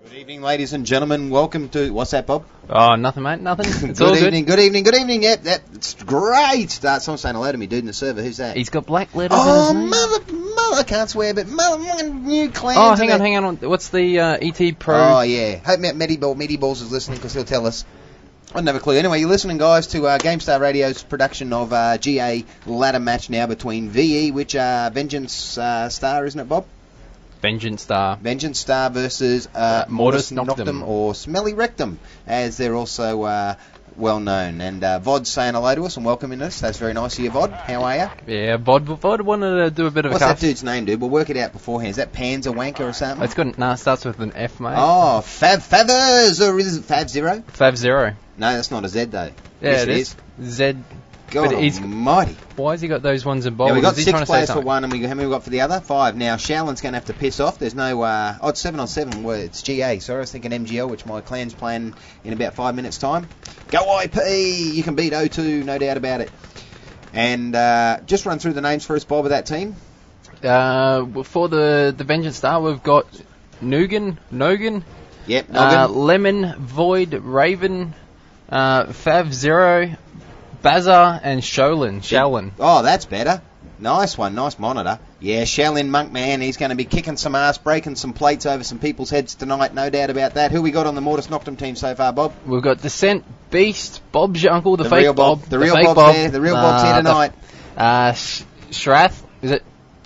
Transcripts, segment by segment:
Good evening, ladies and gentlemen. Welcome to... What's that, Bob? Oh, nothing, mate. Nothing. It's all good good. evening, good evening, good evening. Yep, that's great. Someone's saying hello to me, dude, in the server. Who's that? He's got black letters in his name. Mother, I can't swear, but new clans. Oh, hang on. What's the ET Pro? Oh, yeah. Hope Mediballs is listening because he'll tell us. I don't have a clue. Anyway, you're listening, guys, to GameStar Radio's production of GA ladder match now between VE, which Vengeance Star, isn't it, Bob? Vengeance Star versus Mortis Noctum or Smelly Rectum, as they're also well known. And Vod's saying hello to us and welcoming us. That's very nice of you, Vod. How are you? Yeah, Vod wanted to do a bit of What's a that dude's name, dude? We'll work it out beforehand. Is that Panzer Wanker or something? It's got starts with an F, mate. Oh, Favers, or is it Fav Zero? Fav Zero. No, that's not a Z though. Yeah, yes, it is. Z. God almighty. Why has he got those ones in bold? Yeah, we got is he 6 players for one, and how many we got for the other? 5. Now, Shaolin's going to have to piss off. There's no... it's 7 on 7. Well, it's GA. Sorry, I was thinking MGL, which my clan's playing in about 5 minutes' time. Go IP! You can beat O2, no doubt about it. And just run through the names for us, Bob, of that team. For the Vengeance Star, we've got Nogan. Yep, Nogan. Lemon, Void, Raven, Fav Zero, Bazar, and Shaolin. Oh, that's better. Nice one, nice monitor. Yeah, Shaolin Monk, man, he's going to be kicking some ass, breaking some plates over some people's heads tonight, no doubt about that. Who we got on the Mortis Noctum team so far, Bob? We've got Descent, Beast, Bob's your uncle, the fake real Bob. The real Bob's Bob. there. The real Bob's here tonight. Shrath, is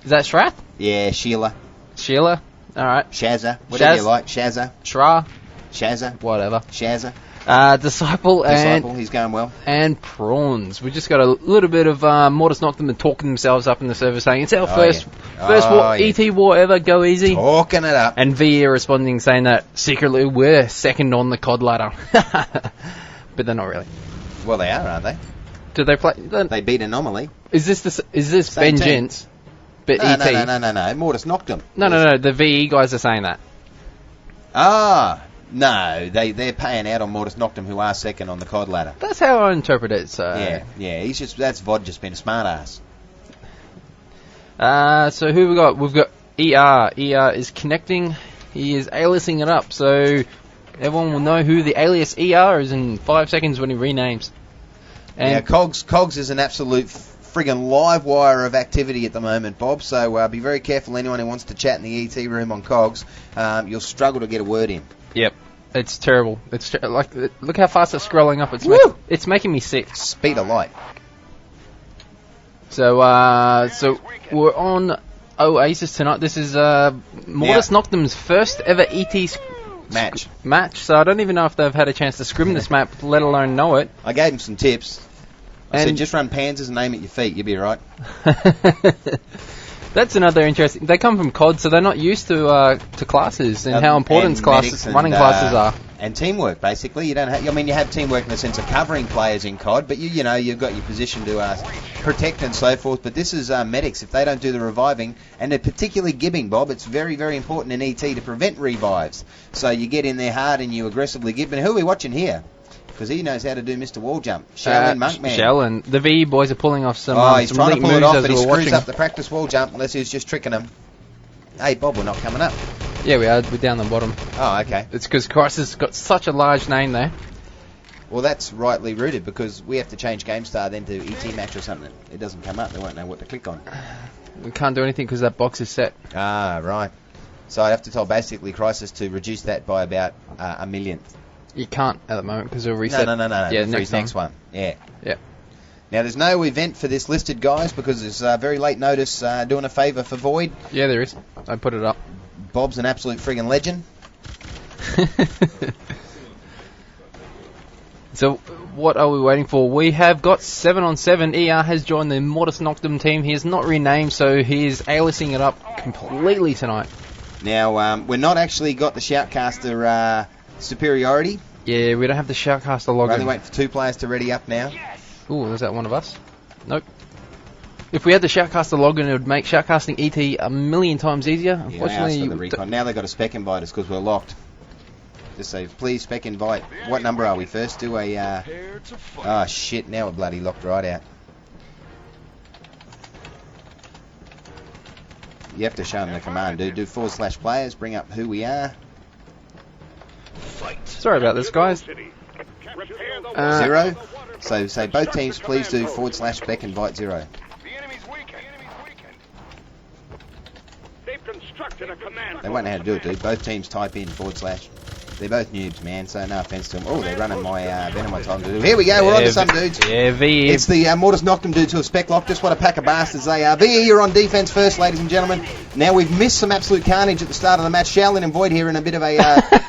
that Shrath? Yeah, Sheila. All right. Shazza, whatever you like. Shazza. Shazza. Whatever. Shazza. Disciple, he's going well. And Prawns. We just got a little bit of Mortis Noctum and talking themselves up in the server saying, it's our first ET war ever, go easy. Talking it up. And VE responding saying that secretly we're second on the COD ladder. But they're not really. Well, they are, aren't they? Do they play? They beat Anomaly. Is this Vengeance? But no, ET? No. Mortis Noctum. No. The VE guys are saying that. No, they're paying out on Mortis Noctum, who are second on the COD ladder. That's how I interpret it. So yeah. That's Vod just being a smart ass. So who we got? We've got ER. ER is connecting. He is aliasing it up. So everyone will know who the alias ER is in 5 seconds when he renames. And Cogs is an absolute friggin' live wire of activity at the moment, Bob. So be very careful. Anyone who wants to chat in the ET room on Cogs, you'll struggle to get a word in. Yep. It's terrible. Look how fast it's scrolling up. It's making me sick. Speed of light. So we're on Oasis tonight. This is Mortis Noctum's first ever ET match. So I don't even know if they've had a chance to scrim this map, let alone know it. I gave him some tips. I said just run Panzers and aim at your feet. You'll be right. That's another interesting. They come from COD, so they're not used to classes and how important running classes are. And teamwork, basically. You don't have. You have teamwork in the sense of covering players in COD, but you've got your position to protect and so forth. But this is medics. If they don't do the reviving, and they're particularly gibbing, Bob, it's very, very important in ET to prevent revives. So you get in there hard and you aggressively gib. And who are we watching here? Because he knows how to do Mr. Wall Jump. Shaolin Monkman. Shaolin. The VE boys are pulling off some he's trying to pull it off, but he screws watching. up the practice wall jump unless he's just tricking him. Hey, Bob, we're not coming up. Yeah, we are. We're down the bottom. Oh, okay. It's because Crisis got such a large name there. Well, that's rightly rooted because we have to change GameStar then to ET match or something. It doesn't come up. They won't know what to click on. We can't do anything because that box is set. Ah, right. So I have to tell basically Crisis to reduce that by about a millionth. You can't at the moment because it'll reset. No. Yeah, next one. Yeah. Yeah. Now, there's no event for this listed, guys, because it's very late notice doing a favour for Void. Yeah, there is. I put it up. Bob's an absolute friggin' legend. So, what are we waiting for? We have got 7 on 7. ER has joined the Mortis Noctum team. He is not renamed, so he is aliasing it up completely tonight. Now, we're not actually got the Shoutcaster superiority. Yeah, we don't have the Shoutcaster login. We're only waiting for 2 players to ready up now. Ooh, is that one of us? Nope. If we had the Shoutcaster login, it would make shoutcasting ET a million times easier. Unfortunately, now they've got to spec invite us because we're locked. Just say, please spec invite. What number are we? First do a... oh, shit, now we're bloody locked right out. You have to show them the command, dude. Do /players, bring up who we are. Sorry about this, guys. 0. So say both teams please do /spec invite 0. They won't know how to do it, dude. Both teams type in /. They're both noobs, man, so no offense to them. Oh, they're running my Venom time to do. Here we go, we're on to some dudes. Yeah, VE. It's the Mortis Noctum dudes who are spec locked. Just what a pack of bastards they are. VE, you're on defense first, ladies and gentlemen. Now, we've missed some absolute carnage at the start of the match. Shaolin and Void here in a bit of a...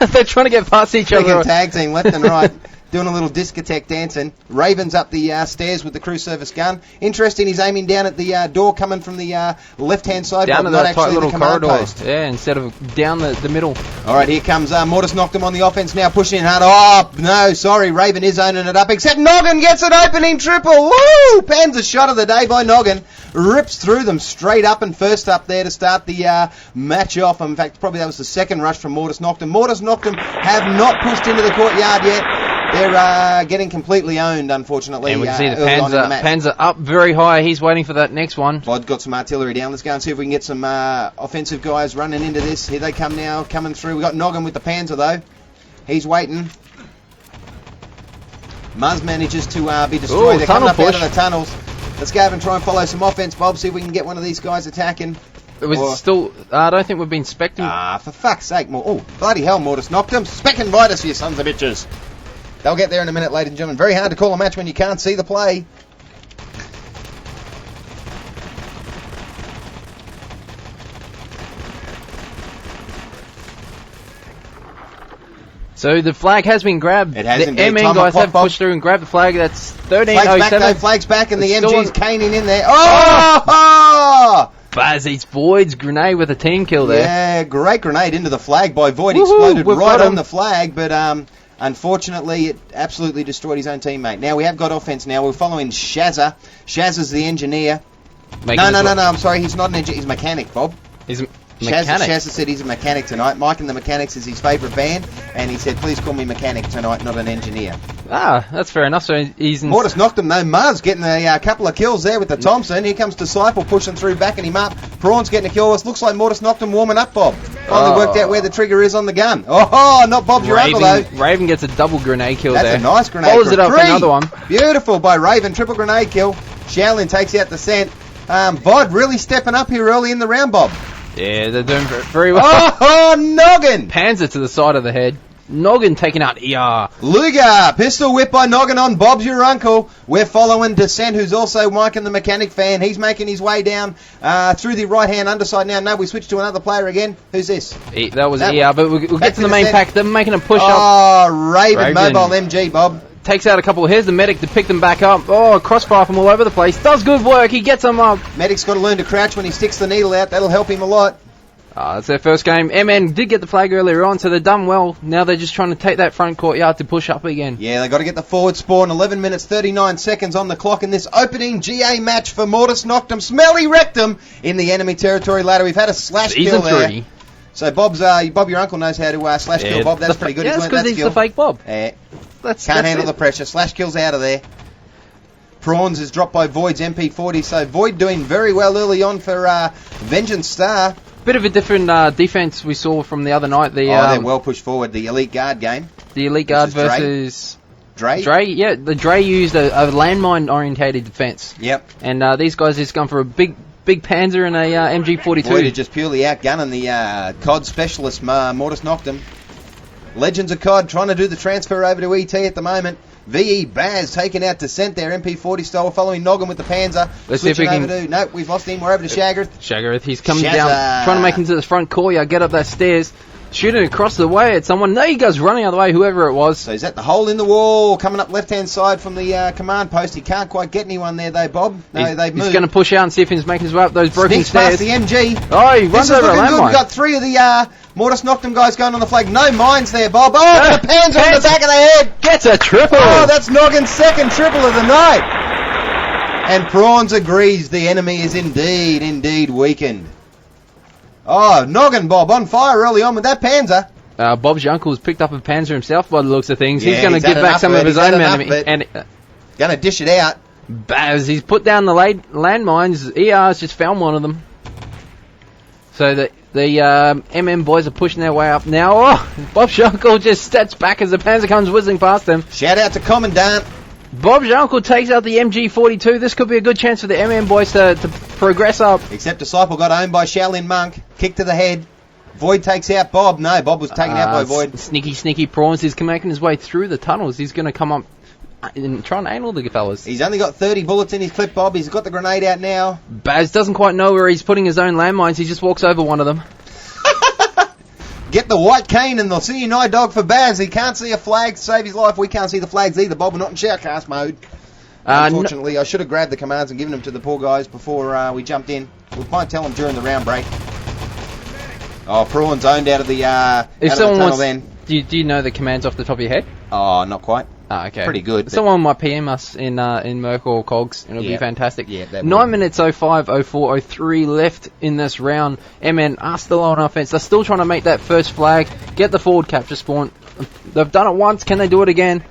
they're trying to get past each other. Tag team, left and right. Doing a little discotheque dancing. Raven's up the stairs with the crew service gun. Interesting, he's aiming down at the door coming from the left-hand side. Down to that tight little corridor. Post. Yeah, instead of down the middle. All right, here comes Mortis Noctum on the offense now, pushing in hard. Oh, no, sorry, Raven is owning it up, except Noggin gets an opening triple. Woo! Pan's a shot of the day by Noggin. Rips through them straight up and first up there to start the match off. In fact, probably that was the second rush from Mortis Noctum. Mortis Noctum have not pushed into the courtyard yet. They're getting completely owned, unfortunately. And we can see the Panzer up very high. He's waiting for that next one. Vod's got some artillery down. Let's go and see if we can get some offensive guys running into this. Here they come now, coming through. We've got Noggin with the Panzer, though. He's waiting. Muzz manages to be destroyed. They're coming up out of the tunnels. Let's go and try and follow some offense, Bob. See if we can get one of these guys attacking. It was still... I don't think we've been specting... for fuck's sake. Oh, bloody hell, Mortis Noctum. Spec invite us, you sons of bitches. They'll get there in a minute, ladies and gentlemen. Very hard to call a match when you can't see the play. So the flag has been grabbed. It has the indeed. MN guys have pushed through and grabbed the flag. That's 13:07. Flag's back, and the MG's caning in there. Oh! Baz eats Void's grenade with a team kill there. Yeah, great grenade into the flag by Void. Exploded right on the flag, but unfortunately it absolutely destroyed his own teammate. Now we have got offense now. We're following Shazza. Shazza's the engineer. No, I'm sorry. He's not an engineer. He's a mechanic, Bob. He's a mechanic. Shazza said he's a mechanic tonight. Mike and the Mechanics is his favourite band, and he said, please call me mechanic tonight, not an engineer. Ah, that's fair enough. So he's... Mortis knocked him, though. Muzz getting a couple of kills there with the Thompson. Here comes Disciple pushing through, backing him up. Prawn's getting a kill. It looks like Mortis knocked him warming up, Bob. Finally worked out where the trigger is on the gun. Oh, not Bob's your uncle, though. Raven gets a double grenade kill there. That's a nice grenade. Follows it up for another one. Beautiful by Raven. Triple grenade kill. Shaolin takes out the scent. Vod really stepping up here early in the round, Bob. Yeah, they're doing very well. Oh, Noggin! Panzer to the side of the head. Noggin taking out ER. Luger, pistol whip by Noggin on Bob's your uncle. We're following Descent, who's also Mike and the Mechanic fan. He's making his way down through the right-hand underside now. No, we switched to another player again. Who's this? That was ER, but we'll get to the main pack. They're making a push up. Oh, Raven, mobile MG, Bob. Takes out a couple. Here's the medic to pick them back up. Oh, crossfire from all over the place. Does good work. He gets them up. Medic's got to learn to crouch when he sticks the needle out. That'll help him a lot. That's their first game. MN did get the flag earlier on, so they've done well. Now they're just trying to take that front courtyard to push up again. Yeah, they've got to get the forward spawn. 11 minutes, 39 seconds on the clock in this opening GA match for Mortis Noctum. Smelly Rectum in the enemy territory ladder. We've had a slash kill there. Season 3. So Bob, your uncle knows how to slash kill Bob. That's pretty good. Yeah, that's because he's the fake Bob. Yeah. Can't handle the pressure. Slash kill's out of there. Prawns is dropped by Void's MP40. So Void doing very well early on for Vengeance Star. Bit of a different defense we saw from the other night. They're well pushed forward. The Elite Guard game. The Elite Guard versus Dre. Yeah, the Dre used a landmine orientated defense. Yep. And these guys just gone for a big Panzer and a MG42. Void are just purely outgunning the COD specialist Mortis Noctum. Legends of COD trying to do the transfer over to ET at the moment. VE Baz taking out Descent there, MP40 style, following Noggin with the Panzer. Let's see if we can... No, we've lost him. We're over to Shaggarth. Shaggarth, he's coming down, trying to make him to the front courtyard, get up that stairs, shooting across the way at someone. No, he goes running out of the way, whoever it was. So he's at the hole in the wall, coming up left-hand side from the command post. He can't quite get anyone there, though, Bob. No, they've moved. He's going to push out and see if he's making his way up those broken stairs. Past the MG. Oh, he runs over a landmine. We've got 3 of the Mortis Noctum guys going on the flag. No mines there, Bob. Oh, the Panzer on the back of the head. Gets a triple. Oh, that's Noggin's second triple of the night. And Prawns agrees the enemy is indeed weakened. Oh, Noggin, Bob, on fire early on with that Panzer. Bob's uncle's picked up a Panzer himself by the looks of things. Yeah, he's going to give back some of his own enemy. Going to dish it out. Baz, he's put down the landmines. ER's just found one of them. So the MM boys are pushing their way up now. Oh, Bob's uncle just steps back as the Panzer comes whizzing past them. Shout out to Commandant. Bob's uncle takes out the MG42. This could be a good chance for the MM boys to progress up. Except Disciple got owned by Shaolin Monk. Kick to the head. Void takes out Bob. No, Bob was taken out by Void. Sneaky prawns. He's making his way through the tunnels. He's going to come up and try and angle the fellas. He's only got 30 bullets in his clip, Bob. He's got the grenade out now. Baz doesn't quite know where he's putting his own landmines. He just walks over one of them. Get the white cane and they'll see you night dog for Baz. He can't see a flag to save his life. We can't see the flags either, Bob. We're not in shoutcast mode. Unfortunately, I should have grabbed the commands and given them to the poor guys before we jumped in. We might tell them during the round break. Oh, Prawn's owned out of the tunnel then. Do you know the commands off the top of your head? Oh, not quite. Oh, okay. Pretty good. Someone might PM us in Merc or Cogs, and it'll be fantastic. Yeah, 9 minutes 05, 04, 03 left in this round. MN are still on offense. They're still trying to make that first flag, get the forward capture spawn. They've done it once. Can they do it again?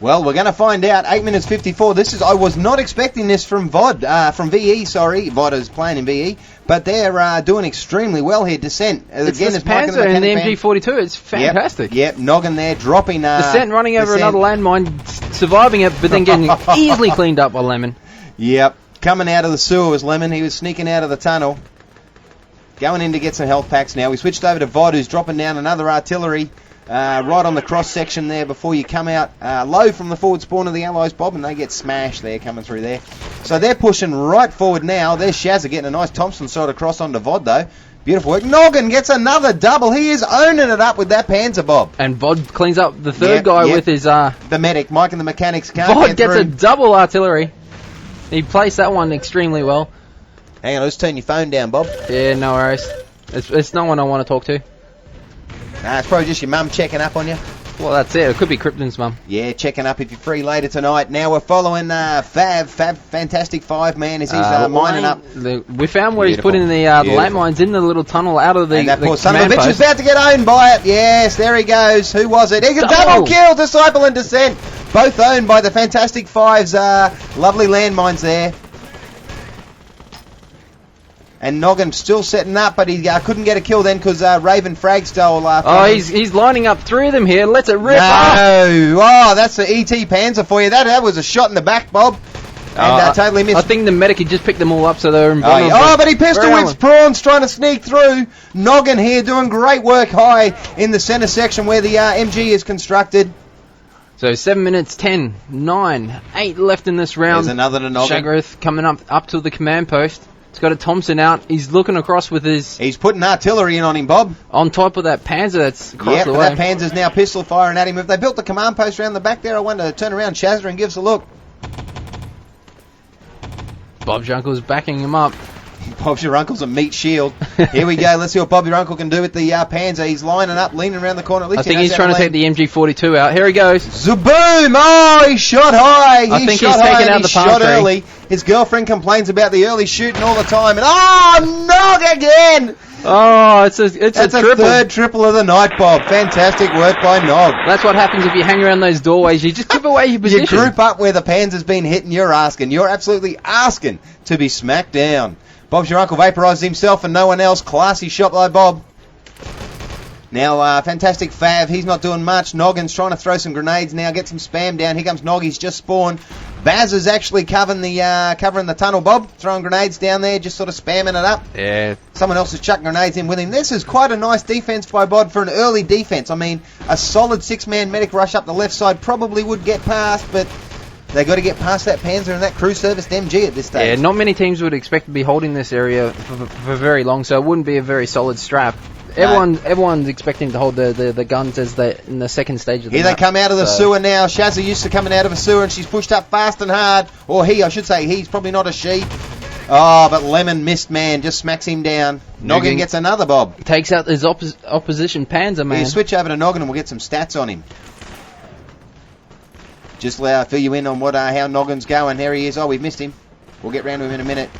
Well, we're going to find out. 8 minutes 54. I was not expecting this from VE, sorry. VOD is playing in VE. But they're doing extremely well here. Descent. It's Panzer and the MG42. It's fantastic. Yep. Noggin there, dropping... Descent running over another landmine, surviving it, but then getting easily cleaned up by Lemon. Yep. Coming out of the sewer was Lemon. He was sneaking out of the tunnel. Going in to get some health packs now. We switched over to VOD, who's dropping down another artillery. Right on the cross section there before you come out low from the forward spawn of the Allies, Bob, and they get smashed there coming through there. So they're pushing right forward now. There's Shazza getting a nice Thompson shot across onto VOD though. Beautiful work. Noggin gets another double. He is owning it up with that Panzer, Bob. And VOD cleans up the third guy with his... the medic. Mike and the mechanics can't VOD gets a double artillery. He placed that one extremely well. Hang on, let's turn your phone down, Bob. Yeah, no worries. It's no one I want to talk to. Nah, it's probably just your mum checking up on you. Well, that's it. It could be Krypton's mum. Yeah, checking up if you're free later tonight. Now we're following Fab, Fantastic Five, man, as he's mining up. We found where he's putting the landmines in the little tunnel out of the And that poor son of a command bitch is post. about to get owned by it. Yes, there he goes. Who was it? He's a double kill, Disciple and Descent. Both owned by the Fantastic Five's lovely landmines there. And Noggin still setting up, but he couldn't get a kill then because Raven frag stole. He's lining up three of them here. Let's it rip. No! Oh, that's the ET Panzer for you. That was a shot in the back, Bob. And totally missed. I think the medic had just picked them all up, so they're invulnerable. But he pistol whips Prawns trying to sneak through. Noggin here doing great work high in the centre section where the MG is constructed. So 7 minutes, 10, 9, 8 left in this round. There's another to Noggin. Shagrith coming up to the command post. He's got a Thompson out. He's looking across with his... He's putting artillery in on him, Bob. On top of that Panzer that's across the way. That Panzer's now pistol firing at him. If they built the command post around the back there, I wonder, turn around Shazza and give us a look. Bob's uncle's backing him up. Bob's your uncle's a meat shield. Here we go. Let's see what Bob your uncle can do with the Panzer. He's lining up, leaning around the corner. At least I think he's trying to take the MG42 out. Here he goes. Zaboom! Oh, he shot high. I think he's taking out the palm tree. Early. His girlfriend complains about the early shooting all the time. And knock again! Oh, it's a triple. Third triple of the night, Bob. Fantastic work by Nog. That's what happens if you hang around those doorways. You just give away your position. You group up where the Panzer's been hitting. You're absolutely asking to be smacked down. Bob's your uncle vaporized himself and no one else. Classy shot by Bob. Now, Fantastic Fav, he's not doing much. Noggin's trying to throw some grenades now, get some spam down. Here comes Nog, he's just spawned. Baz is actually covering the tunnel, Bob. Throwing grenades down there, just sort of spamming it up. Yeah. Someone else is chucking grenades in with him. This is quite a nice defense by Bod for an early defense. I mean, a solid six-man medic rush up the left side probably would get past, but they got to get past that Panzer and that crew serviced MG at this stage. Yeah, not many teams would expect to be holding this area for very long, so it wouldn't be a very solid strap. Everyone's expecting to hold the guns as in the second stage of the map. Here they come out of the sewer now. Shazza used to coming out of a sewer and she's pushed up fast and hard. Or I should say he's probably not a she. Oh, but Lemon missed, man. Just smacks him down. Noggin gets another, Bob. Takes out his opposition Panzer, man. Yeah, switch over to Noggin and we'll get some stats on him. Just fill you in on how Noggin's going. There he is. Oh, we've missed him. We'll get round to him in a minute.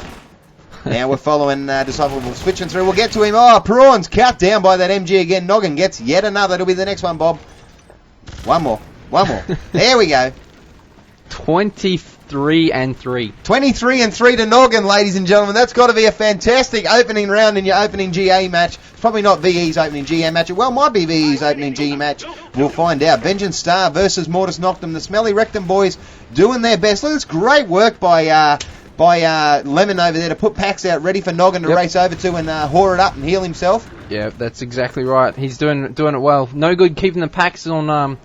Now we're following Disciple. We're switching through. We'll get to him. Oh, Prawns cut down by that MG again. Noggin gets yet another. It'll be the next one, Bob. One more. There we go. 23-3. 23-3 to Noggin, ladies and gentlemen. That's got to be a fantastic opening round in your opening GA match. It's probably not VE's opening GA match. Well, might be VE's opening GA match. We'll find out. Vengeance Star versus Mortis Noctum. The Smelly Rectum boys doing their best. Look, it's great work by Lemon over there to put packs out ready for Noggin to race over to and whore it up and heal himself. Yeah, that's exactly right. He's doing it well. No good keeping the packs on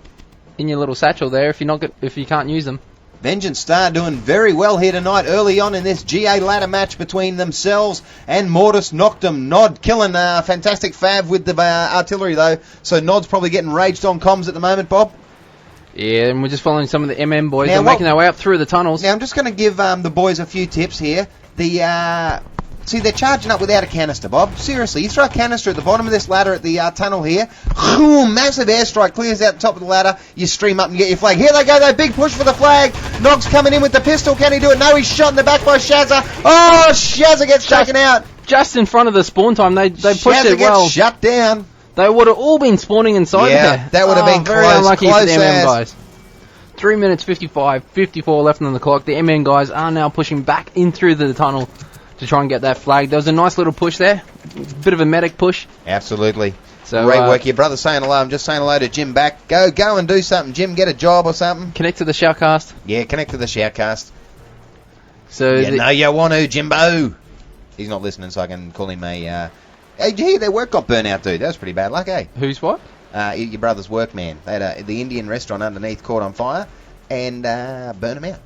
in your little satchel there if you can't use them. Vengeance Star doing very well here tonight early on in this GA ladder match between themselves and Mortis Noctum. Nod killing fantastic Fav with the artillery though, so Nod's probably getting raged on comms at the moment, Bob. Yeah, and we're just following some of the MM boys. They're making their way up through the tunnels. Now I'm just going to give the boys a few tips here. See, they're charging up without a canister, Bob. Seriously, you throw a canister at the bottom of this ladder at the tunnel here. Massive airstrike clears out the top of the ladder. You stream up and get your flag. Here they go, though. Big push for the flag. Nog's coming in with the pistol. Can he do it? No, he's shot in the back by Shazza. Oh, Shazza gets taken out. Just in front of the spawn time. They pushed Shazza it well. Gets shut down. They would have all been spawning inside there. That would have been very close, unlucky close for the MM guys. 3 minutes 54 left on the clock. The MN guys are now pushing back in through the tunnel to try and get that flag. There was a nice little push there. Bit of a medic push. Absolutely. So, great work. Your brother's saying hello. I'm just saying hello to Jim back. Go and do something, Jim. Get a job or something. Connect to the Shoutcast. Yeah, connect to the Shoutcast. So you know you want to, Jimbo. He's not listening, so I can call him a... Hey, did you hear their work got burnt out, dude? That was pretty bad luck, eh? Who's what? Your brother's workman. They had the Indian restaurant underneath caught on fire and burnt them out.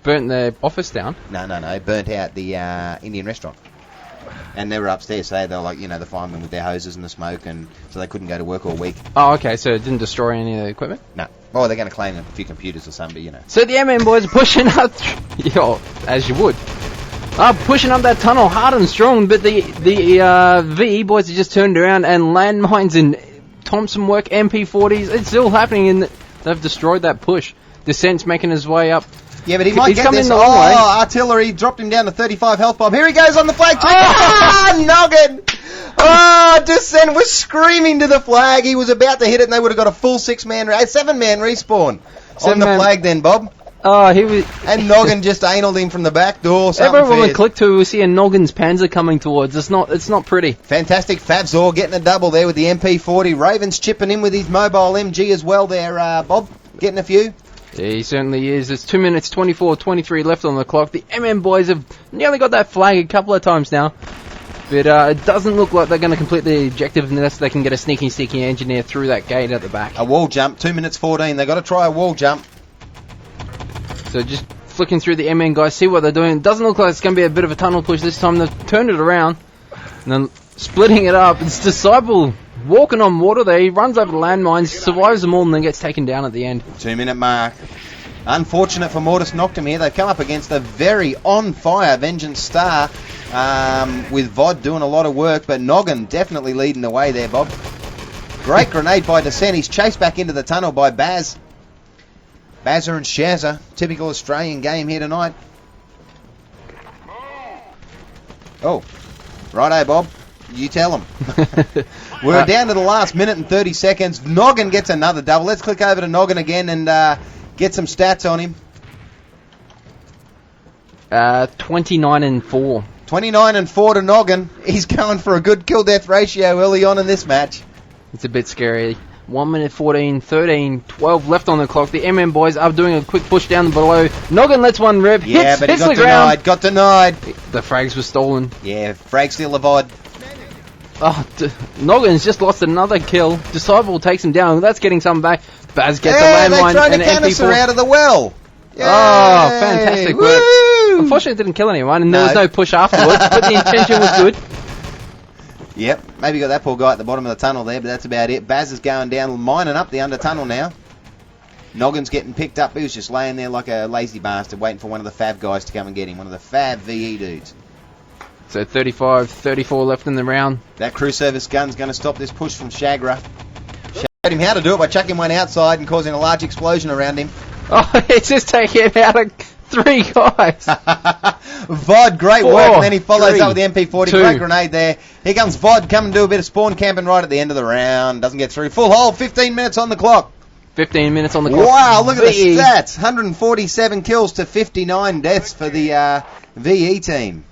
Burnt their office down? No. Burnt out the Indian restaurant. And they were upstairs, so they were like, the firemen with their hoses and the smoke, and so they couldn't go to work all week. Oh, okay, so it didn't destroy any of the equipment? No. Oh, they're going to claim a few computers or something, but So the MM boys are pushing up, as you would. Pushing up that tunnel hard and strong, but the VE boys have just turned around and landmines and Thompson work, MP40s, it's still happening, and they've destroyed that push. Descent's making his way up. Yeah, but he might get this. Artillery dropped him down to 35 health bomb. Here he goes on the flag. Noggin! Descent was screaming to the flag. He was about to hit it, and they would have got a full 7-man respawn on the flag then, Bob. He was... And Noggin just analed him from the back door. Everyone we click to, we see a Noggin's Panzer coming towards. It's not pretty. Fantastic. Favzor getting a double there with the MP40. Raven's chipping in with his mobile MG as well there, Bob. Getting a few. Yeah, he certainly is. There's 2 minutes 23 left on the clock. The MM boys have nearly got that flag a couple of times now. But it doesn't look like they're going to complete the objective unless they can get a sneaky engineer through that gate at the back. A wall jump, 2 minutes 14. They've got to try a wall jump. So just flicking through the MN guys, see what they're doing. It doesn't look like it's going to be a bit of a tunnel push this time. They've turned it around and then splitting it up. It's Disciple walking on water there. He runs over the landmines, survives them all, and then gets taken down at the end. 2 minute mark. Unfortunate for Mortis Noctum here. They've come up against a very on-fire Vengeance Star with Vod doing a lot of work, but Noggin definitely leading the way there, Bob. Great grenade by Descent. He's chased back into the tunnel by Baz. Bazza and Shazza. Typical Australian game here tonight. Oh. Righto, Bob. You tell them. We're down to the last minute and 30 seconds. Noggin gets another double. Let's click over to Noggin again and get some stats on him. 29-4. 29-4 to Noggin. He's going for a good kill-death ratio early on in this match. It's a bit scary. 1 minute 14, 13, 12 left on the clock. The MM boys are doing a quick push down below. Noggin lets one rip. Yeah, but he got denied. The frags were stolen. Yeah, frag steal the VOD. Noggin's just lost another kill. Disciple takes him down. That's getting something back. Baz gets a landmine and the canister out of the well. Yay! Oh, fantastic work. Unfortunately, it didn't kill anyone, and there was no push afterwards, but the intention was good. Yep, maybe got that poor guy at the bottom of the tunnel there, but that's about it. Baz is going down, mining up the under tunnel now. Noggin's getting picked up. He was just laying there like a lazy bastard, waiting for one of the Fab guys to come and get him, one of the Fab VE dudes. So 35, 34 left in the round. That crew service gun's going to stop this push from Shagra. Showed him how to do it by chucking one outside and causing a large explosion around him. Oh, it's just taking him out of 3 guys. Vod, great work, and then he follows up with the MP40. Great grenade there. Here comes Vod, come and do a bit of spawn camping right at the end of the round. Doesn't get through. Full hold, 15 minutes on the clock. 15 minutes on the clock. Wow, look at the stats. 147 kills to 59 deaths for the VE team.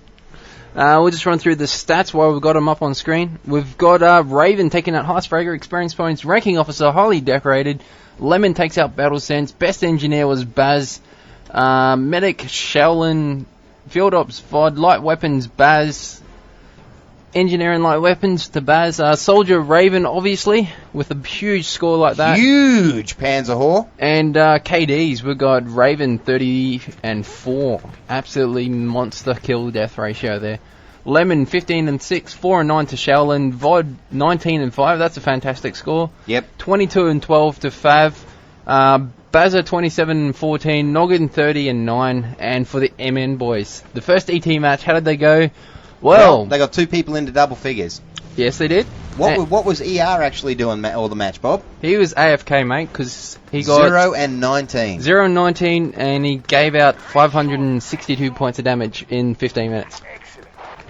We'll just run through the stats while we've got them up on screen. We've got Raven taking out Heartsprager, experience points, ranking officer, highly decorated. Lemon takes out Battle Sense. Best engineer was Baz. Medic, Shaolin. Field Ops, VOD. Light weapons, Baz. Engineering light weapons to Baz. Soldier, Raven, obviously, with a huge score like that. Huge Panzer Whore. And KDs, we've got Raven 30 and 4. Absolutely monster kill death ratio there. Lemon 15 and 6, 4 and 9 to Shaolin. VOD 19 and 5. That's a fantastic score. Yep. 22 and 12 to Fav. Bazza 27 and 14. Noggin 30 and 9. And for the MN boys, the first ET match, how did they go? Well, they got 2 people into double figures. Yes, they did. What was ER actually doing all the match, Bob? He was AFK, mate, because he got 0 and 19. 0 and 19, and he gave out 562 points of damage in 15 minutes.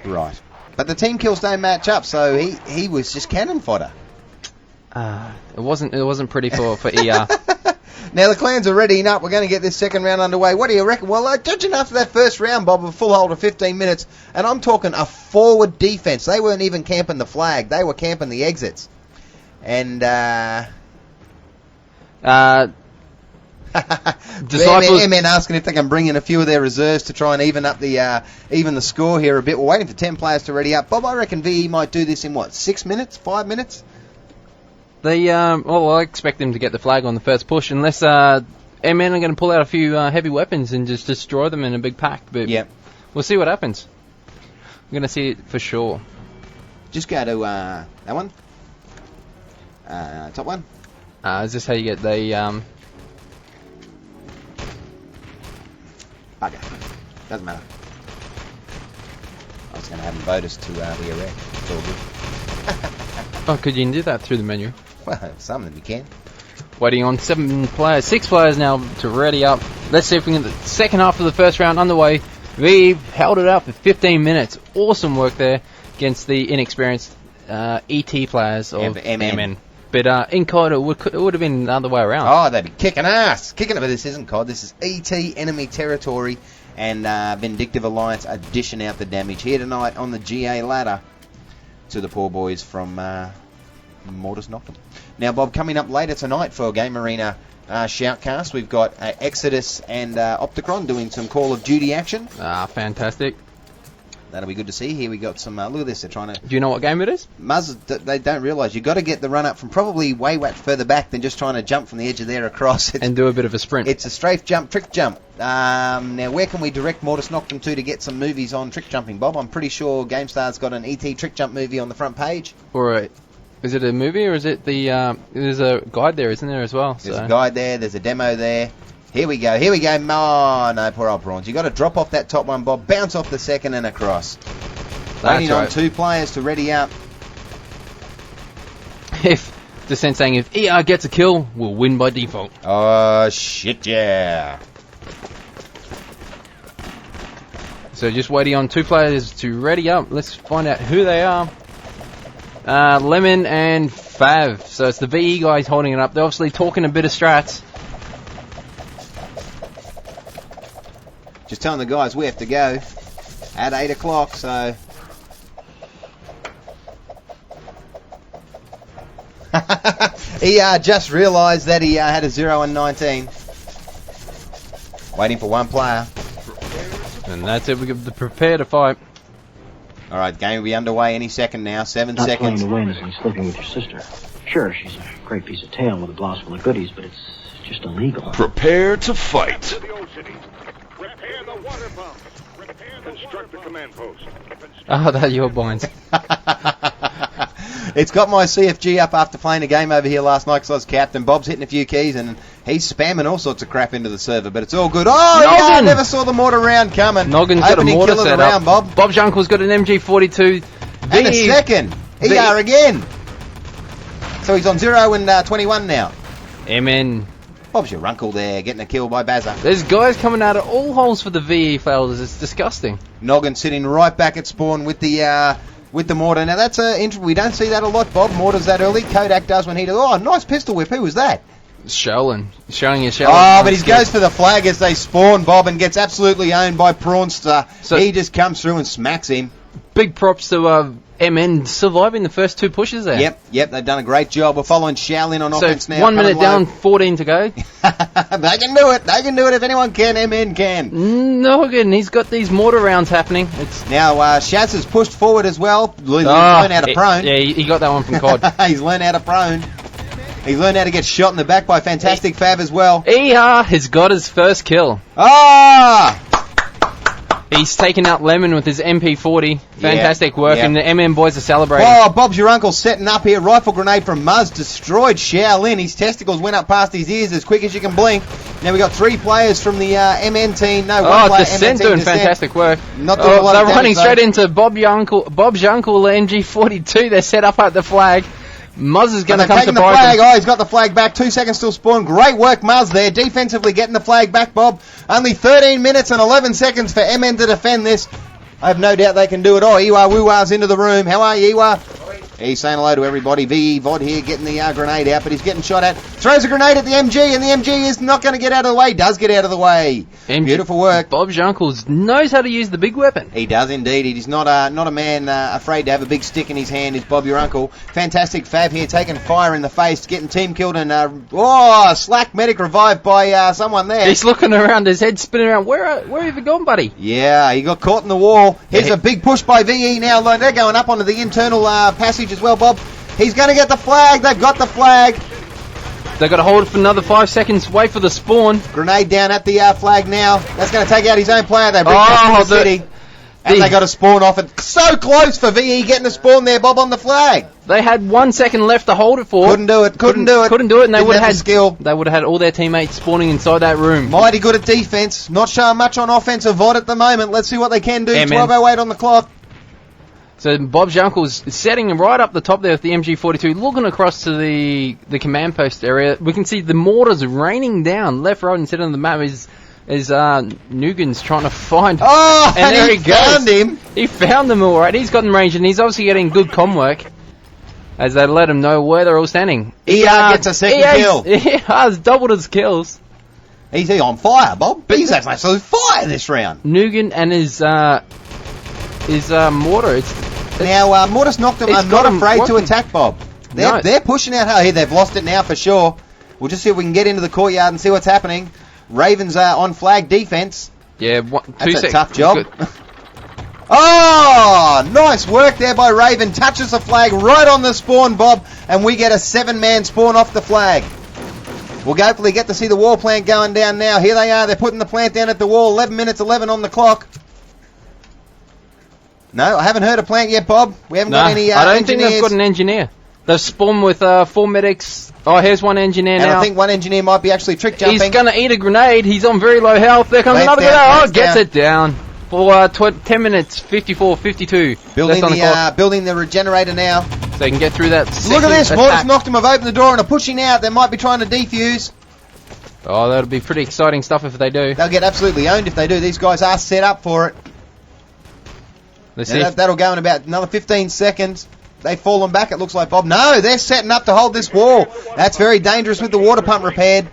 Right. But the team kills don't match up, so he was just cannon fodder. It wasn't pretty for ER. Now the clans are readying up. We're going to get this second round underway. What do you reckon? Well, judging after that first round, Bob, a full hold of 15 minutes, and I'm talking a forward defense. They weren't even camping the flag. They were camping the exits. And, Disciples... MN asking if they can bring in a few of their reserves to try and even up the score here a bit. We're waiting for 10 players to ready up. Bob, I reckon VE might do this in, 6 minutes? 5 minutes? I expect them to get the flag on the first push, unless MN are going to pull out a few heavy weapons and just destroy them in a big pack. But yep. We'll see what happens. I'm going to see it for sure. Just go to that one. Top one. Is this how you get the... Bugger. Doesn't matter. I was going to have them vote us to the erect. It's all good. Oh, could you do that through the menu? Well, some of them you can. Waiting on 6 players now to ready up. Let's see if we can get the second half of the first round underway. VE held it up for 15 minutes. Awesome work there against the inexperienced ET players of MN. But in COD, it would have been the other way around. Oh, they'd be kicking ass. Kicking it, but this isn't COD. This is ET, enemy territory, and Vindictive Alliance are dishing out the damage here tonight on the GA ladder to the poor boys from Mortis Noctum. Now, Bob, coming up later tonight for Game Arena Shoutcast, we've got Exodus and Opticron doing some Call of Duty action. Fantastic. That'll be good to see. Here we got some, look at this, they're trying to... Do you know what game it is? Muzz, they don't realise. You've got to get the run up from probably way further back than just trying to jump from the edge of there across. And do a bit of a sprint. It's a strafe jump, trick jump. Now, where can we direct Mortis Noctum to get some movies on trick jumping, Bob? I'm pretty sure GameStar's got an ET trick jump movie on the front page. Or is it a movie, or is it the... there's a guide there, isn't there, as well? There's a guide there, there's a demo there. Here we go. Oh, no, poor old prawns. You've got to drop off that top one, Bob, bounce off the second and across. Waiting on 2 players to ready up. If ER gets a kill, we'll win by default. Oh, shit, yeah. So just waiting on 2 players to ready up. Let's find out who they are. Lemon and Fav. So it's the VE guys holding it up. They're obviously talking a bit of strats. Just telling the guys we have to go at 8 o'clock, so... just realised that he had a 0 and 19. Waiting for 1 player. And that's it. We get the prepare to fight. All right, the game will be underway any second now. 7 Not seconds. Not playing to win is like sleeping with your sister. Sure, she's a great piece of tail with a blouse full of goodies, but it's just illegal. Prepare to fight. Repair the water pump. Construct the command post. Oh, that's your binds. It's got my CFG up after playing a game over here last night because I was captain. Bob's hitting a few keys and he's spamming all sorts of crap into the server, but it's all good. Oh, yeah, I never saw the mortar round coming. Noggin's got a mortar set up. Bob. Bob's uncle's got an MG42. And a second. ER again. So he's on 0 and 21 now. MN. Bob's your uncle there, getting a kill by Bazza. There's guys coming out of all holes for the VE failures. It's disgusting. Noggin sitting right back at spawn with the mortar. Now that's we don't see that a lot, Bob. Mortars that early. Kodak does when he does. Oh, nice pistol whip. Who was that? Showing his shell. Oh, but he goes for the flag as they spawn, Bob, and gets absolutely owned by Prawnster. So he just comes through and smacks him. Big props to MN surviving the first 2 pushes there. Yep, they've done a great job. We're following Shaolin on offense now. 1 minute down, 14 to go. They can do it. They can do it if anyone can. MN can. Noggin, he's got these mortar rounds happening. Now, Shaz has pushed forward as well. Learned how to prone. Yeah, he got that one from COD. He's learned how to prone. He's learned how to get shot in the back by Fantastic Fab as well. Has got his first kill. He's taken out Lemon with his MP40. Fantastic work, and the MM boys are celebrating. Oh, Bob's your uncle setting up here. Rifle grenade from Muzz destroyed Shaolin. His testicles went up past his ears as quick as you can blink. Now we got 3 players from the MN team. No, one player. Descent doing fantastic work. Not doing a lot they're of running damage, straight into Bob's uncle, MG42. They're set up at the flag. Muzz is going to come to the flag. Oh, he's got the flag back. 2 seconds till spawn. Great work, Muzz there. Defensively getting the flag back, Bob. Only 13 minutes and 11 seconds for MN to defend this. I have no doubt they can do it. Oh, Iwa Wuwa's into the room. How are you, Iwa? He's saying hello to everybody. VE Vod here getting the grenade out, but he's getting shot at. Throws a grenade at the MG, and the MG is not going to get out of the way. Does get out of the way. Beautiful work. Bob's uncle knows how to use the big weapon. He does indeed. He's not a man afraid to have a big stick in his hand. Is Bob your uncle? Fantastic Fab here, taking fire in the face, getting team killed, and Slack medic revived by someone there. He's looking around, his head spinning around. Where have you gone, buddy? Yeah, he got caught in the wall. Here's a big push by VE now. They're going up onto the internal passage as well, Bob. He's going to get the flag. They've got the flag. They've got to hold it for another 5 seconds. Wait for the spawn. Grenade down at the flag now. That's going to take out his own player. They bring back to the city. And they got to spawn off it. So close for VE getting the spawn there, Bob, on the flag. They had 1 second left to hold it for. Couldn't do it, and they would have had skill. They would have had all their teammates spawning inside that room. Mighty good at defense. Not showing much on offensive VOD at the moment. Let's see what they can do. 12:08 on the clock. So Bob's uncle's setting right up the top there with the MG42, looking across to the command post area. We can see the mortars raining down left, right, and center of the map. Is Nugan's trying to find? Oh, and there he found goes. him. He found them all right. He's got them ranged, and he's obviously getting good comm work as they let him know where they're all standing. He gets a second kill. He has doubled his kills. He's on fire, Bob. But he's actually absolute fire this round. Nugan and his mortar. Now, Mortis knocked them. I'm not afraid to attack, Bob. They're pushing out. Here, they've lost it now for sure. We'll just see if we can get into the courtyard and see what's happening. Ravens are on flag defense. Yeah, that's a tough job. Oh, nice work there by Raven. Touches the flag right on the spawn, Bob, and we get a 7-man spawn off the flag. We'll hopefully get to see the wall plant going down now. Here they are. They're putting the plant down at the wall. 11 minutes 11 on the clock. No, I haven't heard a plant yet, Bob. We haven't got any I don't think they've got an engineer. They've spawned with 4 medics. Oh, here's one engineer now. And I think one engineer might be actually trick jumping. He's going to eat a grenade. He's on very low health. There comes another grenade. Oh, gets it down. For 10 minutes, 54, 52. Building the regenerator now. So they can get through that. Look at this. Mortis knocked him. Have opened the door and are pushing out. They might be trying to defuse. Oh, that'll be pretty exciting stuff if they do. They'll get absolutely owned if they do. These guys are set up for it. That'll go in about another 15 seconds. They've fallen back, it looks like, Bob. No, they're setting up to hold this wall. That's very dangerous with the water pump repaired.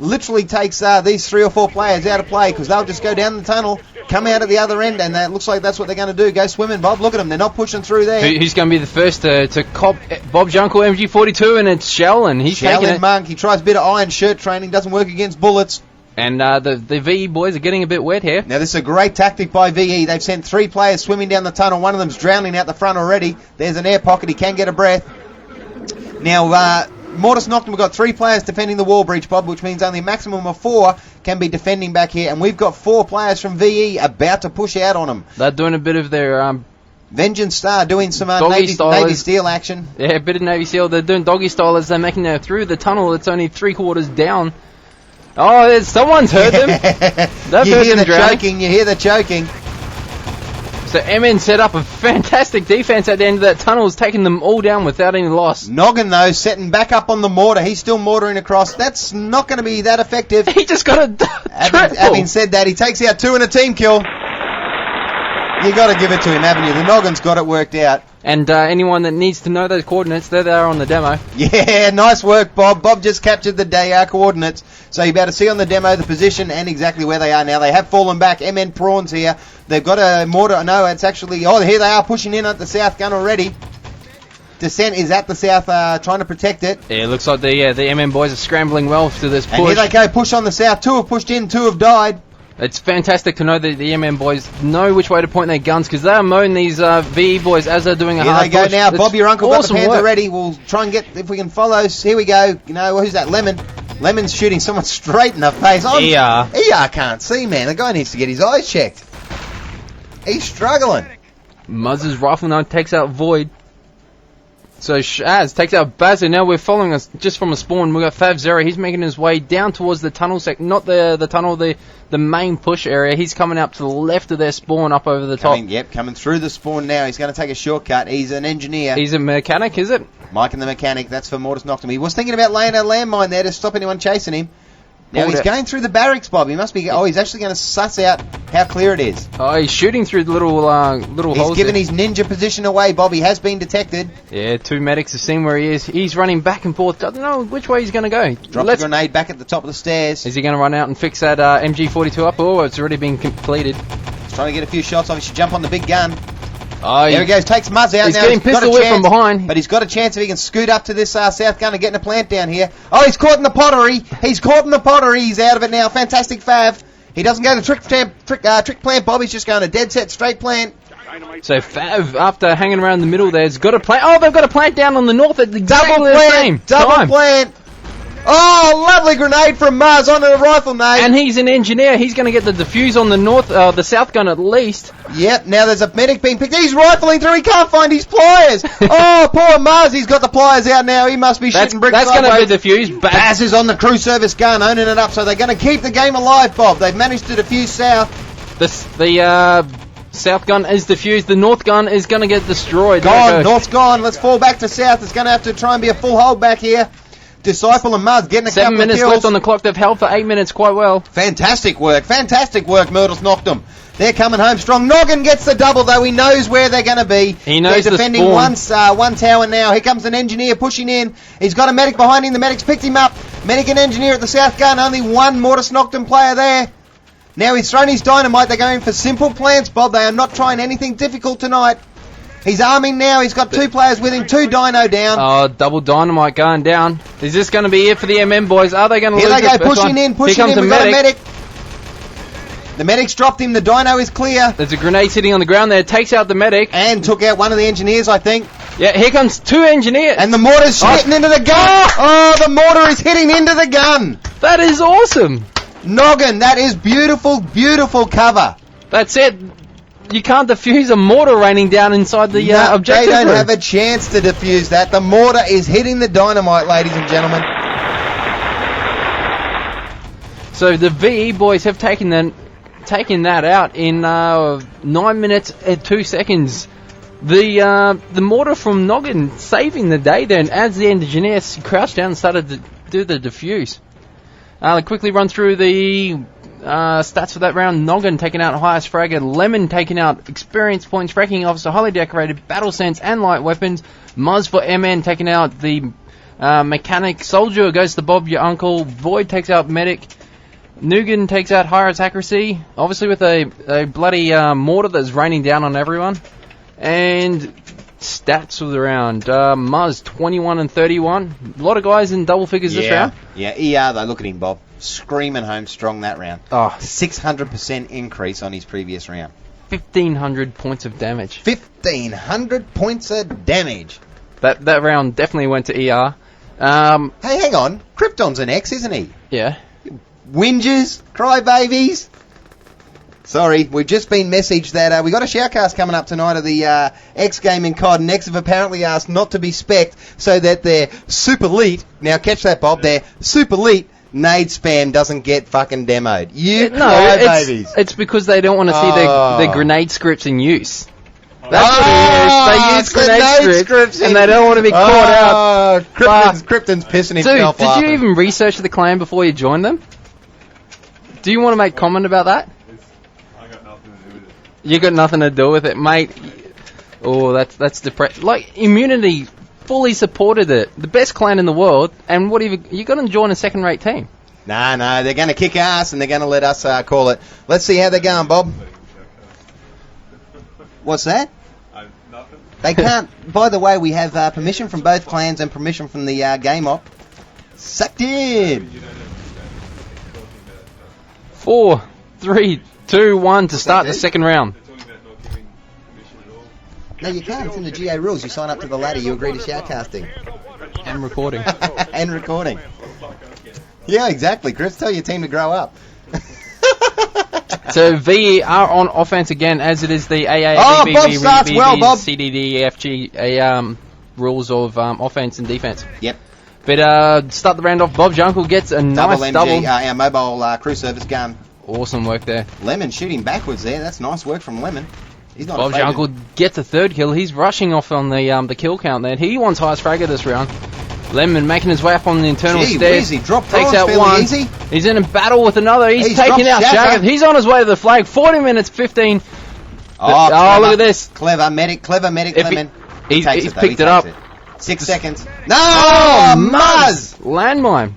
Literally takes these 3 or 4 players out of play because they'll just go down the tunnel, come out at the other end, and it looks like that's what they're going to do. Go swimming, Bob. Look at them. They're not pushing through there. Who's going to be the first to cop Bob's uncle MG42, and it's Shaolin. He's taking it. Monk. He tries a bit of iron shirt training. Doesn't work against bullets. And the VE boys are getting a bit wet here. Now, this is a great tactic by VE. They've sent 3 players swimming down the tunnel. One of them's drowning out the front already. There's an air pocket. He can get a breath. Now, Mortis knocked him. We've got 3 players defending the wall breach, Bob, which means only a maximum of 4 can be defending back here. And we've got 4 players from VE about to push out on them. They're doing a bit of their... Vengeance Star doing some Navy Steel action. Yeah, a bit of Navy Steel. They're doing doggy style as they're making their through the tunnel. It's only 3/4 down. Oh, someone's heard them. You hear the choking. You hear the choking. So MN set up a fantastic defense at the end of that tunnel, has taken them all down without any loss. Noggin, though, setting back up on the mortar. He's still mortaring across. That's not going to be that effective. He just got a triple. Having said that, he takes out 2 in a team kill. You got to give it to him, haven't you? The Noggin's got it worked out. And anyone that needs to know those coordinates, there they are on the demo. Yeah, nice work, Bob. Bob just captured the coordinates. So you're about to see on the demo the position and exactly where they are now. They have fallen back. MN Prawns here. They've got a mortar. No, it's actually... Oh, here they are pushing in at the south gun already. Descent is at the south, trying to protect it. Yeah, it looks like the MN boys are scrambling well to this push. And here they go, push on the south. 2 have pushed in, 2 have died. It's fantastic to know that the MN boys know which way to point their guns, because they are mowing these VE boys as they're doing a hard push. Here they go now. It's Bob, your uncle awesome got the Panther work. ready. We'll try and get, if we can follow. Here we go. You know, who's that? Lemon. Lemon's shooting someone straight in the face. ER can't see, man. The guy needs to get his eyes checked. He's struggling. Muzz's rifle now takes out Void. So Shaz takes out Baz, and now we're following us just from a spawn. We've got Fav Zero. He's making his way down towards the tunnel not the tunnel, the main push area. He's coming up to the left of their spawn, up over the top. Coming through the spawn now. He's going to take a shortcut. He's an engineer. He's a mechanic, is it? Mike and the mechanic. That's for Mortis Noctum. He was thinking about laying a landmine there to stop anyone chasing him. Now he's going through the barracks, Bob. He must be... Oh, he's actually going to suss out how clear it is. Oh, he's shooting through the little holes. He's given his ninja position away, Bob. He has been detected. Yeah, 2 medics have seen where he is. He's running back and forth. Doesn't know which way he's going to go. Drop the grenade back at the top of the stairs. Is he going to run out and fix that MG42 up? Oh, it's already been completed. He's trying to get a few shots off. He should jump on the big gun. Oh, there he goes. Takes Muzz out. He's now getting pistol whipped from behind. But he's got a chance if he can scoot up to this south gun and get in a plant down here. Oh, he's caught in the pottery. He's caught in the pottery. He's out of it now. Fantastic Fav. He doesn't go to trick plant, Bob. He's just going to dead set straight plant. So Fav, after hanging around the middle there, has got a plant. Oh, they've got a plant down on the north at exactly the same time. Double plant. Oh, lovely grenade from Mars onto the rifle nade. And he's an engineer. He's going to get the defuse on the south gun at least. Yep, now there's a medic being picked. He's rifling through. He can't find his pliers. Oh, poor Mars. He's got the pliers out now. He must be shitting bricks. That's going to be defused. Baz is on the crew service gun, owning it up, so they're going to keep the game alive, Bob. They've managed to defuse south. The south gun is defused. The north gun is going to get destroyed. Gone. North's gone. Let's fall back to south. It's going to have to try and be a full hold back here. Disciple and Mars getting a couple of kills. 7 minutes left on the clock. They've held for 8 minutes quite well. Fantastic work, Myrtles knocked them. They're coming home strong. Noggin gets the double, though. He knows where they're going to be. He knows they're defending one tower now. Here comes an engineer pushing in. He's got a medic behind him. The medic's picked him up. Medic and engineer at the south gun. Only one Mortis Noctum player there. Now he's thrown his dynamite. They're going for simple plants, Bob. They are not trying anything difficult tonight. He's arming now. He's got 2 players with him. 2 dino down. Oh, double dynamite going down. Is this going to be it for the MM boys? Are they going to lose this? Here they go, pushing in. We've got a medic. The medic's dropped him. The dino is clear. There's a grenade sitting on the ground there. Takes out the medic. And took out one of the engineers, I think. Yeah, here comes 2 engineers. And the mortar's hitting into the gun. Oh, the mortar is hitting into the gun. That is awesome. Noggin, that is beautiful, beautiful cover. That's it. You can't defuse a mortar raining down inside the objective room. They don't have a chance to defuse that. The mortar is hitting the dynamite, ladies and gentlemen. So the VE boys have taken that out in 9 minutes and 2 seconds. The mortar from Noggin saving the day then as the engineer crouched down and started to do the defuse. Quickly run through the stats for that round. Noggin taking out highest fragger. Lemon taking out experience points. Fracking officer, highly decorated, battle sense and light weapons. Muzz for MN taking out the mechanic. Soldier goes to Bob, your uncle. Void takes out medic. Nugan takes out highest accuracy. Obviously with a bloody mortar that's raining down on everyone. And stats for the round. Muzz 21 and 31. A lot of guys in double figures this round. Yeah, ER though, look at him, Bob. Screaming home strong that round. 600% increase on his previous round. 1,500 points of damage. 1,500 points of damage. That round definitely went to ER. Hey, hang on. Krypton's an X, isn't he? Yeah. Whingers, crybabies. Sorry, we've just been messaged that we got a shoutcast coming up tonight of the X game in COD, and X have apparently asked not to be spec'd so that their super elite, now catch that, Bob, their super elite nade spam doesn't get fucking demoed. It's because they don't want to see their grenade scripts in use. That's what it is. They use grenade scripts and they don't want to be caught out. Krypton's pissing himself off. Dude, did you even research the clan before you joined them? Do you want to make comment about that? You got nothing to do with it, mate. Oh, that's depressing. Like, Immunity fully supported it. The best clan in the world, and what have you got to join a second-rate team? No, they're going to kick ass and they're going to let us call it. Let's see how they're going, Bob. What's that? Nothing. They can't. By the way, we have permission from both clans and permission from the game op. Sucked in. 4, 3, 2, 1 to start the second round. No, you can't. It's in the GA rules. You sign up to the ladder, you agree to shoutcasting. And recording. And recording. Yeah, exactly, Chris. Tell your team to grow up. So VE are on offense again, as it is the Bob starts well, Bob. CDDFG rules of offense and defense. Yep. But start the round off. Bob Jungle gets a nice MG, double. Our mobile crew service gun. Awesome work there. Lemon shooting backwards there. That's nice work from Lemon. He's not Bob Jungle gets a third kill. He's rushing off on the kill count there. He wants highest fragger this round. Lemon making his way up on the internal stairs. Easy. Takes out one. Easy. He's in a battle with another. He's taking out Shagger. He's on his way to the flag. 40 minutes, 15. Oh, look at this. Clever medic, Lemon. He's picked it up. 6 seconds. No! Muzz! Landmine.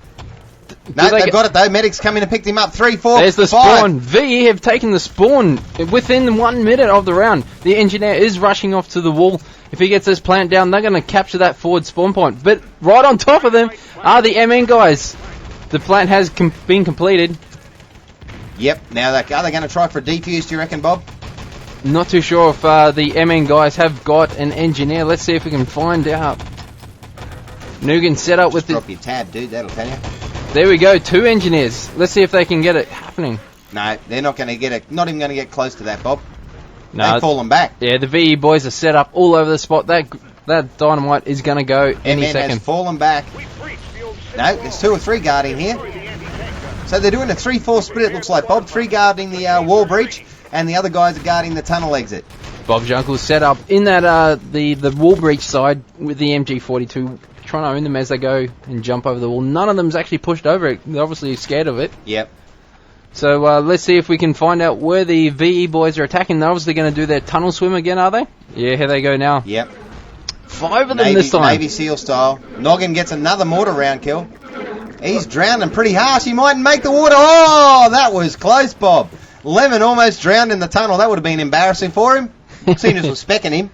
No, they've got it though. Medic's coming and picked him up. 3, 4, There's the 5. spawn. VE have taken the spawn within 1 minute of the round. The engineer is rushing off to the wall. If he gets this plant down, they're going to capture that forward spawn point. But right on top of them are the MN guys. The plant has been completed. Yep. Now are they going to try for a defuse, do you reckon, Bob? Not too sure if the MN guys have got an engineer. Let's see if we can find out. Nugan set up with drop your tab, dude. That'll tell you. There we go. 2 engineers. Let's see if they can get it happening. No, they're not going to get it. Not even going to get close to that, Bob. No, they've fallen back. Yeah, the VE boys are set up all over the spot. That dynamite is going to go any MN second. has fallen back. No, there's 2 or 3 guarding here. So they're doing a 3-4 split, it looks like, Bob. 3 guarding the wall breach, and the other guys are guarding the tunnel exit. Bob Junkle's set up in that the wall breach side with the MG42, trying to own them as they go and jump over the wall. None of them's actually pushed over it. They're obviously scared of it. Yep. So let's see if we can find out where the VE boys are attacking. They're obviously going to do their tunnel swim again, are they? Yeah, here they go now. Yep. 5 of them this time. Navy SEAL style. Noggin gets another mortar round kill. He's drowning pretty harsh. He mightn't make the water. Oh, that was close, Bob. Lemon almost drowned in the tunnel. That would have been embarrassing for him. Seeing as was specking him.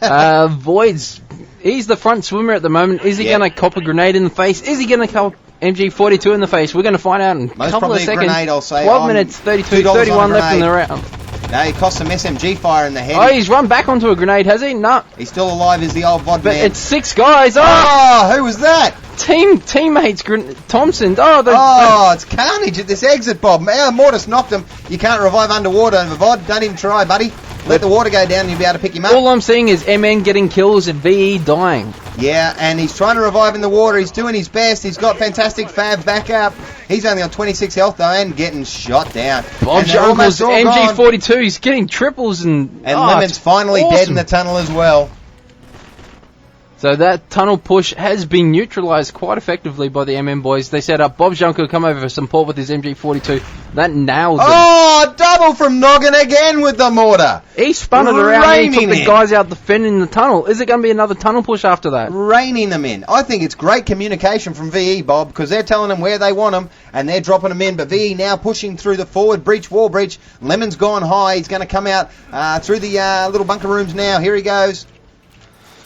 Voids, he's the front swimmer at the moment. Is he going to cop a grenade in the face? Is he going to cop MG42 in the face? We're going to find out in a couple of seconds. Grenade, I'll say. 12 minutes, 32, 31 left in the round. No, he cost some SMG fire in the head. Oh, he's run back onto a grenade, has he? No. He's still alive as the old VOD But man. it's 6 guys. Oh, who was that? Teammates, Thompson. It's carnage at this exit, Bob. Mortis knocked him. You can't revive underwater. VOD, don't even try, buddy. Let the water go down and you'll be able to pick him up. All I'm seeing is MN getting kills and VE dying. Yeah, and he's trying to revive in the water. He's doing his best. He's got fantastic fab backup. He's only on 26 health, though, and getting shot down. Bob Junkle's MG42. He's getting triples and... Lemon's finally dead in the tunnel as well. So that tunnel push has been neutralised quite effectively by the MN boys. They set up Bob Jungle come over for support with his MG42. That nailed them. Oh, double from Noggin again with the mortar. He spun it around and he took the guys out defending the tunnel. Is it going to be another tunnel push after that? Raining them in. I think it's great communication from VE, Bob, because they're telling them where they want them and they're dropping them in. But VE now pushing through the forward breach, wall breach. Lemon's gone high. He's going to come out through the little bunker rooms now. Here he goes.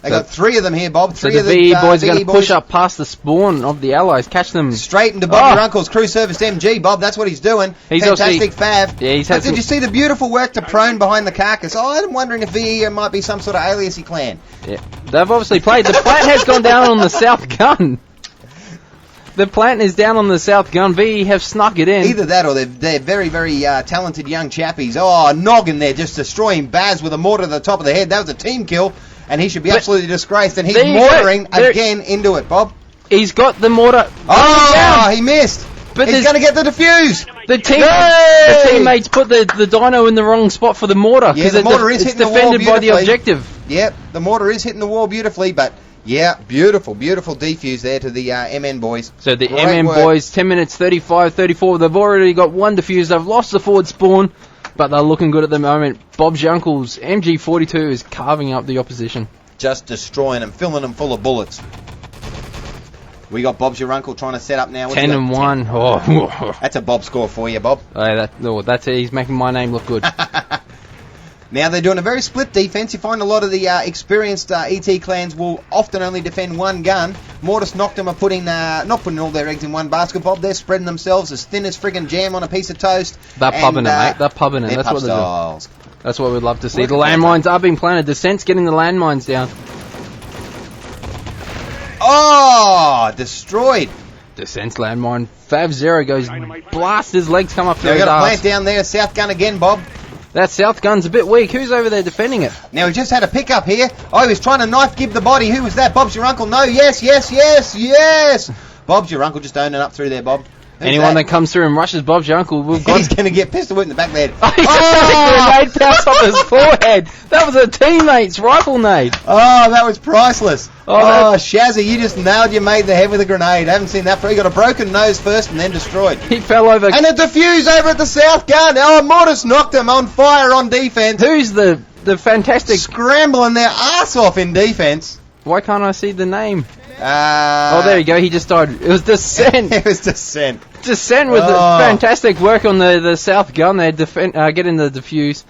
They got 3 of them here, Bob. So the VE boys are going to push up past the spawn of the allies, catch them straight into Bob your uncle's crew service MG, Bob. That's what he's doing. He's fantastic fab. Yeah, did you see the beautiful work to prone behind the carcass? Oh, I'm wondering if VE might be some sort of aliasy clan. Yeah, they've obviously played. The plant has gone down on the south gun. The plant is down on the south gun. VE have snuck it in. Either that or they're very, very talented young chappies. Oh, Noggin there just destroying Baz with a mortar to the top of the head. That was a team kill. And he should be absolutely disgraced. And he's mortaring again into it, Bob. He's got the mortar. Oh, he missed. But he's going to get the defuse. The teammates put the dyno in the wrong spot for the mortar. Yeah, the mortar is hitting the wall defended by the objective. Yep, the mortar is hitting the wall beautifully. But, yeah, beautiful defuse there to the MN boys. So the MN boys, 10 minutes, 35, 34. They've already got 1 defuse. They've lost the forward spawn. but they're looking good at the moment. Bob's uncle's MG42 is carving up the opposition. Just destroying them, filling them full of bullets. We got Bob's your uncle trying to set up now. 10-1. Oh. That's a Bob score for you, Bob. That's it. He's making my name look good. Now they're doing a very split defense. You find a lot of the experienced ET clans will often only defend one gun. Mortis Noctum are not putting all their eggs in one basket, Bob. They're spreading themselves as thin as friggin' jam on a piece of toast. They're pubbing it, mate. They're pubbing it. That's what they're doing. That's what we'd love to see. The landmines are being planted. Descent's getting the landmines down. Oh, destroyed. Descent's landmine. Fav0 goes blast. His legs come up to Now his we've got a ass. plant down there. South gun again, Bob. That south gun's a bit weak. Who's over there defending it? Now we just had a pickup here. Oh, he was trying to knife give the body. Who was that? Bob's your uncle. No, yes. Bob's your uncle just owning up through there, Bob. Who's Anyone that comes through and rushes Bob's your uncle, we've got... He's going to get pistol whipped in the back of the head. He just had a grenade bounce off his forehead. That was a teammate's rifle nade. Oh, that was priceless. Oh, Shazza, you just nailed your mate in the head with a grenade. I haven't seen that before. He got a broken nose first and then destroyed. He fell over. And a defuse over at the south gun. Oh, Mortis knocked him on fire on defense. Who's the fantastic... Scrambling their ass off in defense. Why can't I see the name? Oh, there you go. He just died. It was Descent. It was Descent. Descent with fantastic work on the south gun there, getting the defuse.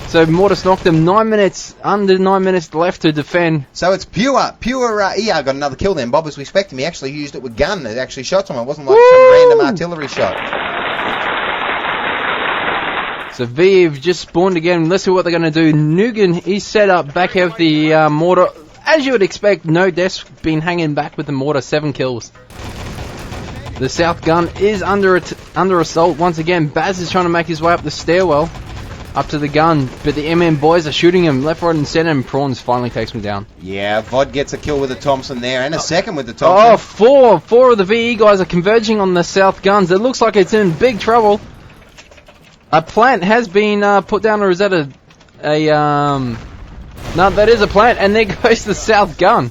So Mortis knocked him. Under 9 minutes left to defend. So it's pure. ER got another kill then, Bob, as we expect him. He actually used it with gun. It actually shot someone. It wasn't like some random artillery shot. So V have just spawned again. Let's see what they're going to do. Nugan is set up back of the mortar. As you would expect, no deaths, been hanging back with the mortar, 7 kills. The south gun is under assault once again. Baz is trying to make his way up the stairwell, up to the gun, but the MM boys are shooting him left, right and centre, and Prawns finally takes him down. Yeah, Vod gets a kill with the Thompson there, and a second with the Thompson. Oh, four of the VE guys are converging on the south guns. It looks like it's in big trouble. A plant has been put down, or is that No, that is a plant, and there goes the south gun.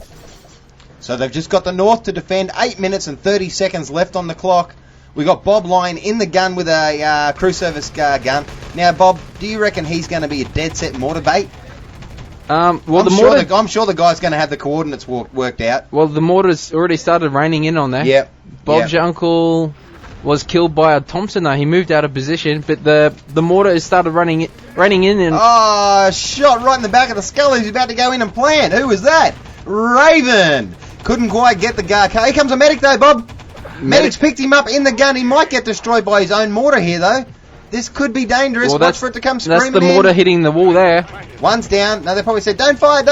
So they've just got the north to defend. 8 minutes and 30 seconds left on the clock. We got Bob lying in the gun with a crew service gun. Now, Bob, do you reckon he's going to be a dead set mortar bait? I'm sure the guy's going to have the coordinates worked out. Well, the mortar's already started raining in on there. Yep. Bob's uncle was killed by a Thompson. He moved out of position, but the mortar has started raining in. And shot right in the back of the skull. He's about to go in and plant. Who was that? Raven. Couldn't quite get the guy. Here comes a medic though, Bob. Medic's picked him up in the gun. He might get destroyed by his own mortar here though. This could be dangerous. Watch for it to come screaming in. That's the mortar hitting the wall there. One's down. No, they probably said, don't fire.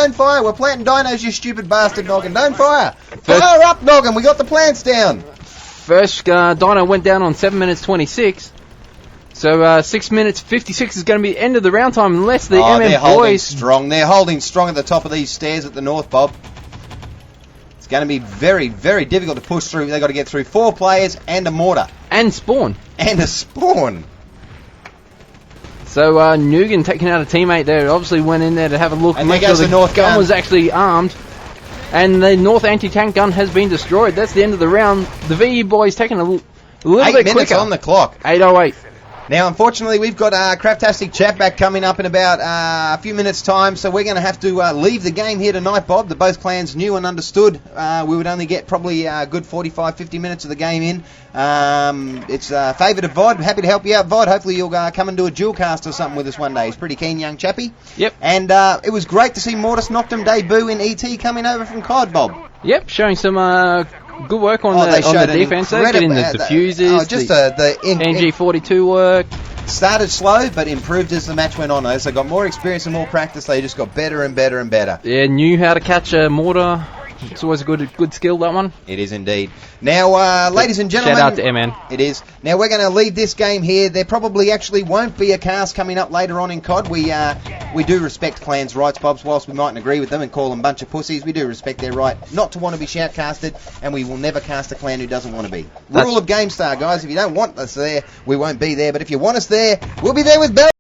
We're planting dinos, you stupid bastard, Noggin. Don't fire. Fire up, Noggin. We got the plants down. First dino went down on 7 minutes 26. So 6 minutes 56 is going to be the end of the round time unless the MM they're boys... holding strong. They're holding strong at the top of these stairs at the north, Bob. It's going to be very, very difficult to push through. They've got to get through 4 players and a mortar. And spawn. And a spawn. So Nugan taking out a teammate there. Obviously went in there to have a look and make sure the north gun was actually armed. And the north anti-tank gun has been destroyed. That's the end of the round. The VE boys taking a little bit quicker. 8 minutes on the clock. 8:08. Now, unfortunately, we've got Craftastic Chat back coming up in about a few minutes' time, so we're going to have to leave the game here tonight, Bob. Both plans knew and understood. We would only get probably a good 45, 50 minutes of the game in. It's a favour to Vod. Happy to help you out, Vod. Hopefully you'll come and do a dual cast or something with us one day. He's a pretty keen young chappy. Yep. And it was great to see Mortis Noctum debut in ET coming over from COD, Bob. Yep, showing some... good work on the defense, getting the diffusers, the NG42 work. Started slow, but improved as the match went on. As they got more experience and more practice, they just got better and better and better. Yeah, knew how to catch a mortar. It's always a good skill, that one. It is indeed. Now, ladies and gentlemen... Shout out to MN. It is. Now, we're going to leave this game here. There probably actually won't be a cast coming up later on in COD. We do respect clans' rights, Bobs. Whilst we mightn't agree with them and call them a bunch of pussies, we do respect their right not to want to be shoutcasted, and we will never cast a clan who doesn't want to be. Rule of GameStar, guys. If you don't want us there, we won't be there. But if you want us there, we'll be there with bells.